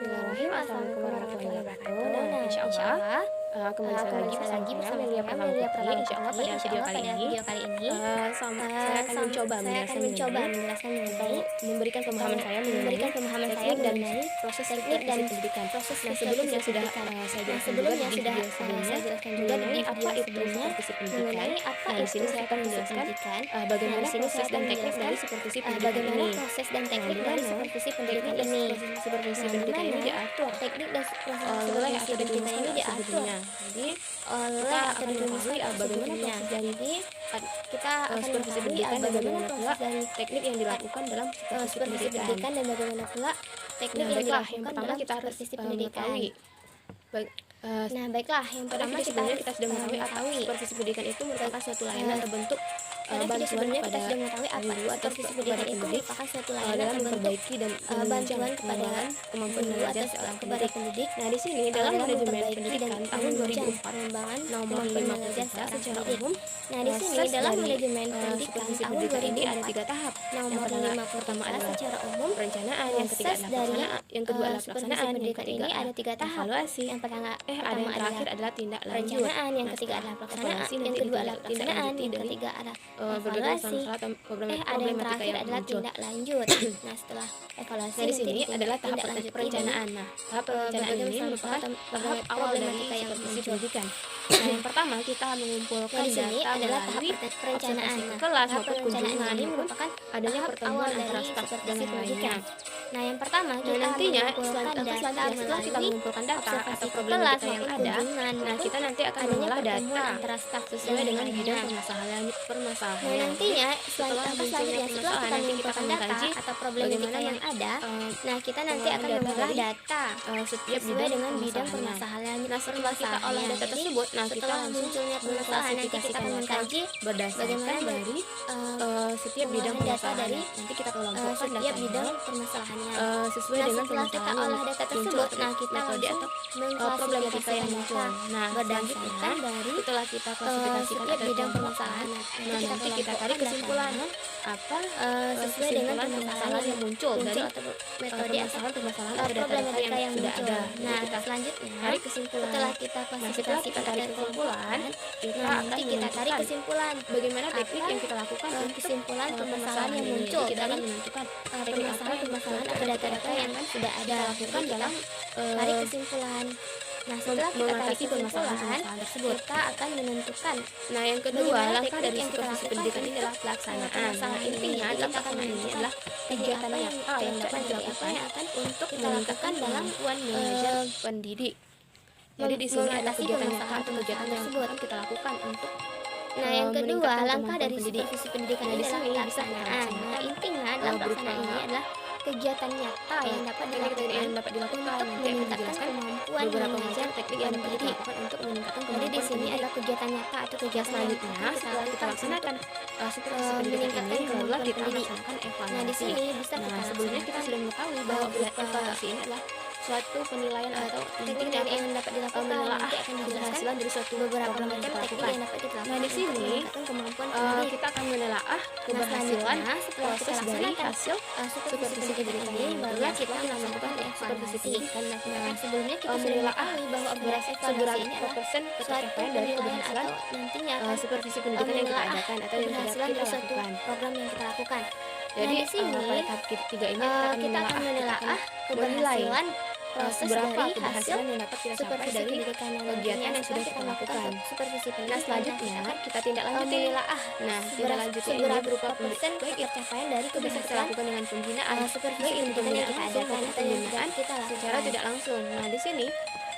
Bismillahirrahmanirrahim. Assalamualaikum warahmatullahi wabarakatuh. Nah, insya Allah kembali lagi bersama saya Melia Putri. Insya Allah pada video kali ini saya akan mencoba menjelaskan mengenai memberikan pemahaman saya mengenai teknik dan proses pendidikan. Nah, sebelumnya sudah saya jelaskan juga di video sebelumnya mengenai apa itu supervisi pendidikan. Nah, di sini saya akan menjelaskan bagaimana proses dan teknik dari supervisi pendidikan ini. Supervisi pendidikan ini diatur teknik dan proses oleh supervisi atau pendidikan ini diatur sebelumnya. Jadi oleh kita atau akan dirumuskan mengetahui bagaimana sebelumnya. proses dari Kita akan supervisi mengetahui pendidikan dan bagaimana bagaimana pula proses dari teknik yang dilakukan dalam supervisi supervisi pendidikan. pendidikan dan bagaimana pula teknik Nah, yang baiklah, dilakukan yang pertama dalam kita harus supervisi pendidikan. mengetahui Nah, baiklah, yang pada pertama video sebelumnya kita sudah mengetahui apa mengetahui supervisi pendidikan itu merupakan suatu layanan atau bentuk pada video bantuan sebelumnya kepada kita sudah mengetahui apa guru atau supervisi kepada pendidikan itu pendidik merupakan suatu layanan dalam atau bentuk memperbaiki dan menunjang bantuan kepada pengembangan kemampuan guru belajar atau seorang kepada pendidik. pendidik Nah, di sini dalam manajemen memperbaiki pendidikan dan tahun menunjang 2004 pengembangan nomor kemampuan belajar 54 seorang secara pendidik. umum, Nah, di sini proses dalam dari manajemen pendidikan supervisi tahun pendidikan ini ada 2004 tiga tahap. Yang nomor pertama 54 adalah secara umum, perencanaan, yang ketiga proses adalah dari pelaksanaan, yang kedua adalah supervisi pelaksanaan, yang pendidikan ketiga ini ada adalah tiga tahap. evaluasi. Yang pertama Ada yang adalah terakhir adalah tindak lanjut. perencanaan, yang Nah, ketiga setelah adalah pelaksanaan, evaluasi yang nanti kedua adalah pelaksanaan, ditindaklanjuti yang dari ketiga adalah berbagai evaluasi. masalah atau Ada yang problematika terakhir yang adalah muncul. tindak lanjut. Nah, setelah evaluasi Nah, di nanti sini ditindak- adalah tahap tindak lanjut perencanaan. Nah, tahap perencanaan berbagai ini masalah merupakan atau tahap awal dari problematika yang supervisi muncul. pendidikan. Nah, yang pertama kita mengumpulkan Nah, di sini data adalah tahap melalui perencanaan. observasi Nah, ke kelas tahap maupun perencanaan kunjungan ini maupun merupakan adanya tahap pertemuan awal antara dari staf dan supervisi yang lainnya. pendidikan. Nah, yang pertama Nah, kita nantinya mengumpulkan data setelah kita melalui mengumpulkan data observasi atau ke problematika kelas yang maupun ada, kunjungan nah maupun kita nanti akan adanya mengolah pertemuan data antara staf sesuai dan dengan yang bidang lainnya. permasalahan. Nah, nantinya Setelah munculnya selanjutnya setelah kita permasalahan, nanti kita mengumpulkan akan data mengkaji atau problematika bagaimana yang ada, nah kita nanti pengolahan akan data mengolah dari, data setiap sesuai bidang dengan bidang permasalahannya. permasalahan. Nah, setelah kita olah data Jadi, tersebut, nah kita setelah langsung munculnya permasalahan nanti kita akan mengklasifikasikan data mengkaji berdasarkan bagaimana dari setiap bidang pengolahan data permasalahan. dari Nanti kita kelompokkan setiap datanya bidang permasalahannya. sesuai Nah, dengan setelah kita permasalahan olah yang data muncul tersebut, atau nah kita metode langsung atau problematika yang mengklasifikasikan muncul. data Nah, berdasarkan selanjutnya dari setelah kita klasifikasikan setiap atau bidang kelompokkan, permasalahan. nah nanti kita tarik kesimpulan apa sesuai dengan permasalahan yang muncul dari atau metode atau permasalahan atau data-data problematika yang sudah muncul. ada. Nah, Jadi kita selanjutnya tarik kesimpulan. setelah kita Nah, setelah kita klasifikasi tarik atau kesimpulan, kita nah, akan nanti kita tarik menentukan kesimpulan bagaimana teknik apa, yang kita lakukan untuk kesimpulan permasalahan yang ini. muncul Jadi kita akan dari menentukan teknik apa yang permasalahan atau data-data yang sudah ada. kita lakukan Jadi, dalam kita tarik kesimpulan. Nah, setelah kita tarik mengatasi kesimpulan, permasalahan tersebut. kita akan menentukan Nah, yang kedua, bagaimana langkah teknik dari yang kita supervisi lakukan pendidikan ini untuk adalah pelaksanaan. Nah, permasalahan ini. intinya Jadi, dalam kita akan pelaksanaan ini menentukan adalah kegiatan apa nyata yang dapat apa dilakukan yang akan untuk kita meningkatkan lakukan dalam kemampuan mengajar pendidik. Jadi di sini ada mengatasi kegiatan nyata permasalahan atau kegiatan yang tersebut. akan kita lakukan untuk Nah, yang kedua, meningkatkan langkah kemampuan dari pendidik. supervisi pendidikan Nah, ini di adalah sini bisa pelaksanaan. kita Nah, intinya dalam berupa pelaksanaan ini adalah kegiatan nyata yang dapat kegiatan yang dilakukan dapat dilakukan. untuk Nanti akan meningkatkan dijelaskan kemampuan beberapa mengajar macam teknik yang dapat pendidik. dilakukan untuk meningkatkan Jadi kemampuan di sini pendidik. adalah kegiatan nyata atau Yang kegiatan yang selanjutnya, akan setelah kita laksanakan supervisi pendidikan meningkatkan ini, barulah kemampuan kita pendidik. melaksanakan evaluasi. Nah, di sini bisa Nah, kita sebelumnya kita laksanakan sudah mengetahui bahwa berupa evaluasi ini adalah suatu penilaian atau teknik yang dapat dilakukan menelaah nanti akan dijelaskan keberhasilan dari suatu beberapa program yang macam kita teknik lakukan. yang dapat kita lakukan Nah, di untuk sini meningkatkan kemampuan pendidik. kita akan menelaah Nah, keberhasilan selanjutnya setelah kita proses dari laksanakan hasil supervisi pendidikan ini, barulah kita melakukan supervisi evaluasi. pendidikan. Nah, Sebelumnya kita sudah menelaah mengetahui bahwa evaluasi ini seberapa adalah persen suatu pencapaian dari penilaian keberhasilan atau nantinya akan supervisi pendidikan yang kita menelaah adakan atau yang sudah keberhasilan kita dari suatu lakukan. program yang kita lakukan. Jadi di sini, pada tahap ketiga ini kita akan menelaah keberhasilan proses seberapa dari hasil keberhasilan yang dapat kita capai supervisi dari pendidikan yang kegiatan nantinya yang sudah setelah kita lakukan. supervisi Nah, pendidikan selanjutnya kita tindak lanjuti. menelaah Nah, tindak lanjutnya ini seberapa berupa persen baik itu pencapaian dari bisa kita keberhasilan lakukan dengan pembinaan, supervisi baik itu pendidikan yang pembinaan kita langsung adakan maupun atau yang pembinaan kita secara lakukan. tidak langsung. Nah, di sini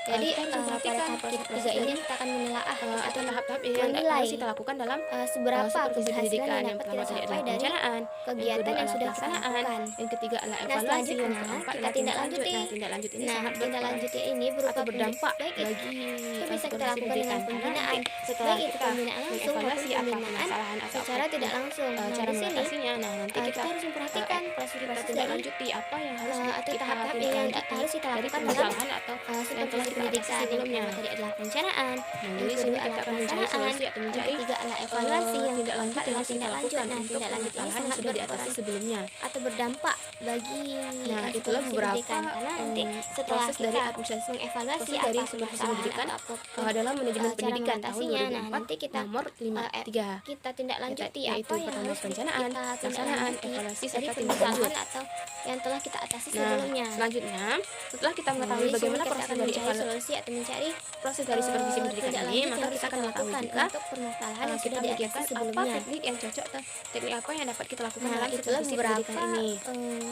Jadi kita harus pada memperhatikan tahap proses-proses ketiga ini dari kita akan menelaah atau tahap-tahap yang menilai harus kita lakukan dalam seberapa supervisi keberhasilan pendidikan. yang Yang dapat pertama kita tadi capai adalah dari perencanaan, kegiatan yang kedua yang adalah sudah kita pelaksanaan, lakukan. yang ketiga adalah Nah, evaluasi, yang selanjutnya keempat kita adalah tindak tindak lanjut. lanjuti. Nah, tindak lanjut ini Nah, sangat tindak lanjutnya ini berupa atau berdampak baik bagi itu bisa kita supervisi lakukan dengan pendidikan. Karena pembinaan, nanti setelah baik itu kita pembinaan langsung maupun mengevaluasi apa pembinaan permasalahan atau secara apa tidak langsung. Nah, cara di sini mengatasinya, nah nanti kita kita harus memperhatikan kita proses-proses tindak dari lanjuti apa yang harus atau kita tahap-tahap tindak yang lanjuti harus kita dari lakukan dalam permasalahan atau yang telah supervisi pendidikan. Yang pertama tadi adalah perencanaan, Nah, yang jadi sini kedua kita adalah akan mencari pelaksanaan, solusi atau yang mencari ketiga adalah evaluasi, yang tindak lanjut keempat yang adalah harus kita tindak lanjut. lakukan Nah, untuk tindak lanjut ini permasalahan yang sangat sudah diatasi berperan sebelumnya. atau berdampak bagi Nah, itulah supervisi beberapa pendidikan, karena nanti setelah proses kita dari administrasi mengevaluasi proses dari apa supervisi permasalahan pendidikan atau apapun dalam manajemen cara pendidikan tahun mengatasinya. Nah, 2004 nanti kita nomor 53 kita tindak lanjuti yaitu apa yang pertama harus perencanaan, kita tindak pelaksanaan, lanjuti evaluasi dari serta tindak lanjut. permasalahan atau yang telah kita atasi Nah, sebelumnya. selanjutnya setelah kita Nah, mengetahui di sini bagaimana kita proses akan dari mencari solusi atau mencari proses dari supervisi pendidikan tindak ini, lanjut maka yang harus kita akan mengetahui lakukan juga untuk permasalahan yang kita sudah diatasi memikirkan apa sebelumnya. teknik yang cocok atau teknik apa yang dapat kita lakukan Nah, dalam itulah supervisi beberapa pendidikan ini.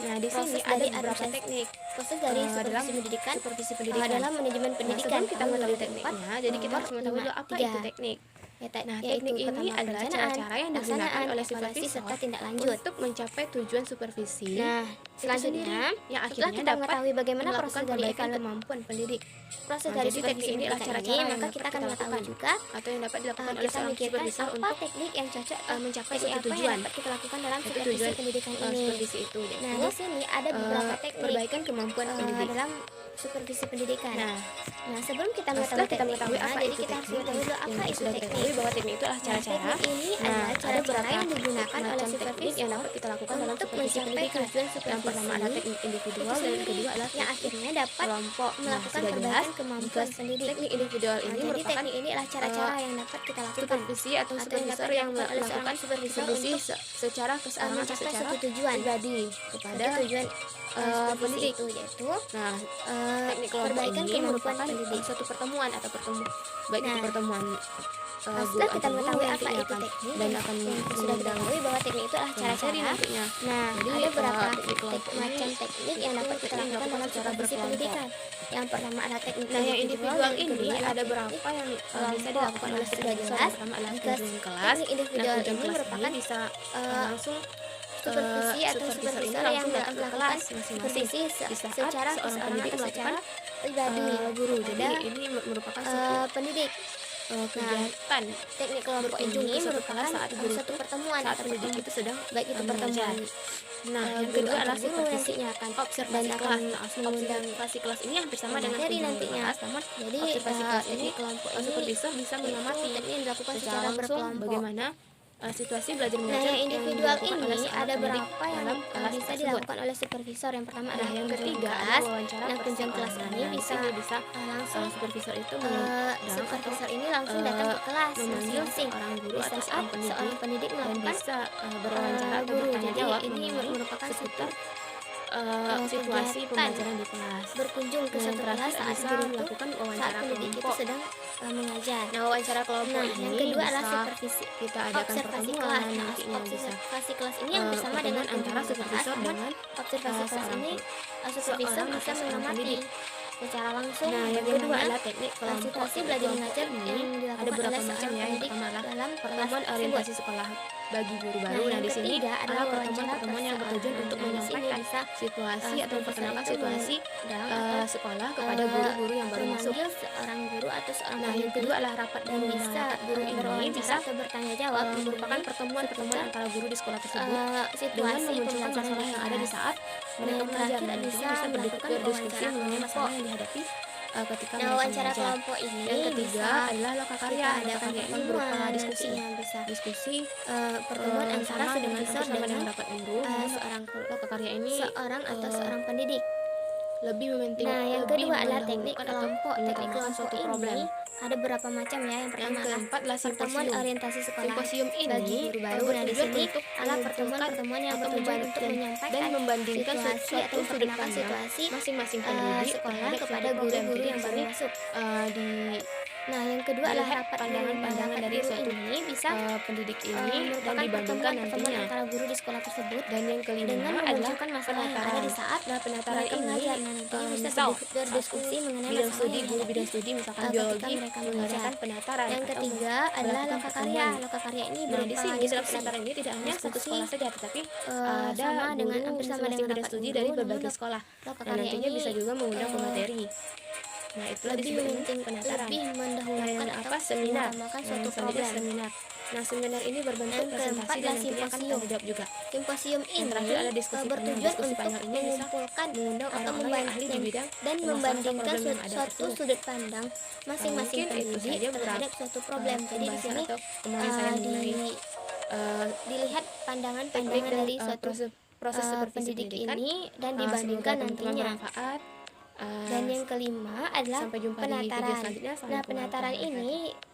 Nah, di sini proses ada dari beberapa administrasi- teknik proses dari dalam supervisi pendidikan supervisi pendidikan. dalam manajemen Nah, pendidikan sebelum kita tahun mengetahui 2004, tekniknya, jadi kita harus mengetahui dulu apa 53. itu teknik. Nah, Yaitu teknik ini pertama adalah perencanaan, cara-cara yang pelaksanaan, digunakan oleh evaluasi, supervisor serta tindak lanjut. untuk mencapai tujuan supervisi. Nah, itu selanjutnya sendiri yang setelah akhirnya kita dapat mengetahui bagaimana proses melakukan dari perbaikan evaluasi kemampuan pendidik. proses Nah, dari jadi supervisi teknik ini adalah pendidikan cara-cara ini, yang maka dapat kita akan kita mengetahui lakukan juga atau yang dapat dilakukan oleh kita seorang mikirkan supervisor apa untuk teknik yang cocok mencapai teknik suatu apa yang tujuan. dapat kita lakukan dalam Itu supervisi tujuan pendidikan ini. supervisi itu, yaitu Nah, di sini ada beberapa teknik perbaikan kemampuan pendidik. dalam supervisi pendidikan. Nah, Nah, sebelum kita setelah mengetahui kita mengetahui tekniknya, apa jadi itu kita harus teknik, mengetahui dulu yang apa itu sudah kita teknik. ketahui bahwa teknik itu adalah Nah, cara-cara. teknik ini Nah, adalah ada cara-cara beberapa yang digunakan oleh macam teknik supervisor yang dapat kita lakukan dalam untuk supervisi mencapai pendidikan. tujuan Yang pertama adalah supervisi teknik individual itu dan yang sendiri kedua adalah yang akhirnya dapat kelompok. melakukan sudah perbaikan jelas, kemampuan jika pendidik. teknik individual Nah, ini jadi merupakan teknik ini adalah cara-cara yang dapat kita lakukan supervisi atau yang supervisor dapat yang dilakukan oleh seorang melakukan supervisor supervisi untuk secara keseorangan atau mencapai secara suatu tujuan pribadi kepada Jadi tujuan supervisi pendidik. itu yaitu Nah, teknik kelompok perbaikan ini kemampuan merupakan pendidik. suatu pertemuan atau baik itu Nah, pertemuan setelah kita mengetahui apa nantinya itu akan teknik dan akan yang sudah kita mengundang ketahui bahwa teknik itu adalah materi cara-cara. nantinya. Nah, Jadi, ada beberapa teknik kelompok ini macam teknik yang dapat kita teknik lakukan dalam secara supervisi berkelompok. pendidikan. Yang pertama adalah teknik Nah, yang individual dan ini kedua adalah ada teknik berapa yang bisa kelompok. dilakukan oleh Nah, sudah supervisor. jelas, Yang pertama adalah jika kunjungan kelas. teknik individual kunjungan ini kelas merupakan bisa langsung supervisi atau supervisor ini supervisor yang langsung datang ke melakukan kelas masing-masing supervisi di saat secara seorang keseorangan pendidik atau secara melakukan pribadi guru. Jadi pada ini merupakan suatu pendidik. kegiatan Teknik kelompok berkunjung ini ke suatu merupakan kelas saat guru suatu itu- pertemuan saat atau pendidik pertemuan itu sedang baik itu mengajar. pertemuan Nah, yang guru kedua antar adalah guru supervisi nantinya akan observasi dan kelas. akan Nah, mengundang observasi kelas ini hampir sama dengan materi kunjungan nantinya. kelas, namun Jadi observasi kelas ini teknik kelompok ini supervisor bisa yaitu mengamati teknik yang dilakukan secara secara langsung berkelompok. bagaimana situasi belajar Nah, mengajar yang individual dilakukan oleh ini seorang ada pendidik berapa yang dalam kelas bisa tersebut. dilakukan oleh supervisor. Yang pertama Nah, adalah yang kunjungan ketiga kelas. adalah wawancara Nah, kunjungan kelas perseorangan. ini Nah, di bisa sini bisa langsung supervisor itu supervisor ini langsung datang ke kelas memanggil masing-masing seorang guru di atau saat seorang pendidik seorang pendidik dan melakukan bisa berwawancara atau guru. bertanya Jadi jawab ini mengenai merupakan seputar kegiatan situasi pembelajaran di kelas. berkunjung ke Nah, yang satu terakhir kelas saat bisa guru itu melakukan saat wawancara pendidik itu kelompok. sedang mengajar. Nah, wawancara kelompok Nah, ini yang kedua adalah bisa supervisi kita adakan observasi pertemuan kelas. Nah, nantinya bisa observasi kelas ini yang bersama dengan pertemuan antara kunjungan supervisor kelas, namun dengan observasi kelas seorang ini supervisor seorang bisa atau seorang mengamati pendidik. secara langsung Nah, yang kedua bagaimana adalah teknik kelompok. situasi Teknik belajar kelompok mengajar ini yang ada dilakukan beberapa oleh macam seorang ya. Yang pendidik pertama adalah dalam pertemuan kelas tersebut. orientasi sekolah bagi guru baru. Nah, Nah, yang di sini ketiga adalah wawancara pertemuan yang bertujuan perseorangan. untuk Nah, di sini menyampaikan bisa situasi atau supervisor memperkenalkan itu situasi mengundang atau sekolah kepada guru-guru yang baru masuk. memanggil seorang guru atau seorang Nah, yang pendidik kedua adalah rapat dan guru. bisa Nah, guru ini berwawancara bisa atau bertanya jawab merupakan pertemuan-pertemuan antara guru di sekolah tersebut dengan situasi memunculkan pembelajaran masalah yang ada di kelas. saat Nah, mereka yang mengajar. terakhir Dan bisa bisa melakukan berdiskusi wawancara mengenai masalah kelompok. yang dihadapi ketika Nah, mereka wawancara mengajar. kelompok ini Yang ketiga bisa adalah lokakarya. kita adakan Lokakarya ini pertemuan berupa diskusi. nantinya bisa Diskusi pertemuan antara sama dengan supervisor dengan dengan rapat guru. seorang Lokakarya ini seorang atau seorang pendidik. lebih mementing Nah, yang lebih kedua adalah teknik mendahulukan atau kelompok. Teknik mengutamakan kelompok suatu ini problem. ada beberapa macam ya. Yang Yang pertama adalah keempat adalah pertemuan simposium. orientasi sekolah Simposium bagi ini guru baru. Nah, di bertujuan sini untuk adalah pertemuan-pertemuan yang atau bertujuan untuk dan menyampaikan membandingkan situasi suatu atau sudut memperkenalkan pandang situasi masing-masing pendidik sekolah terhadap kepada suatu program. guru-guru Jadi yang di baru sini, masuk. di Nah, yang kedua adalah dilihat rapat pandangan-pandangan rapat dari guru suatu ini bisa pendidik ini dan merupakan dibandingkan pertemuan nantinya. antara guru di sekolah tersebut Dan yang kelima dengan adalah memunculkan masalah yang ada di saat Nah, penataran mereka ini mengajar. Nah, nantinya bisa misal berdiskusi mengenai bidang masalah studi, yang guru dihadapi bidang studi misalkan ketika biologi mereka mengadakan mengajar. penataran Yang atau ketiga adalah melakukan lokakarya. pertemuan. Lokakarya ini Nah, di berupa sini dalam diskusi penataran ini tidak hanya satu diskusi, sekolah saja, tetapi ada sama dengan guru hampir sama masing-masing dengan bidang rapat studi guru, dari namun berbagai sekolah. Dan lokakarya nantinya ini bisa juga mengundang pemateri. Nah, itulah lebih disebut dengan penataran. lebih Nah, mendahulukan yang atau apa? Seminar. mengutamakan Nah, suatu yang selanjutnya problem. seminar. Nah, seminar ini berbentuk Yang keempat presentasi dan adalah nantinya akan simposium. tanya jawab juga. Simposium Yang ini terakhir ada diskusi panel. bertujuan Diskusi untuk panel ini bisa mengumpulkan mengundang atau orang-orang yang ahli di bidang dan permasalahan atau membandingkan problem yang ada suatu tersebut. sudut pandang masing-masing Mungkin itu pendidik saja beberapa terhadap suatu problem. Jadi di pembahasan sini atau pemahaman saya mengenai dilihat teknik pandangan-pandangan dan dari suatu proses seperti pendidik pendidikan. ini dan Semoga dibandingkan teman-teman nantinya. bermanfaat. Dan yang kelima adalah Sampai jumpa di video penataran. selanjutnya. Nah, Assalamualaikum penataran warahmatullahi wabarakatuh. ini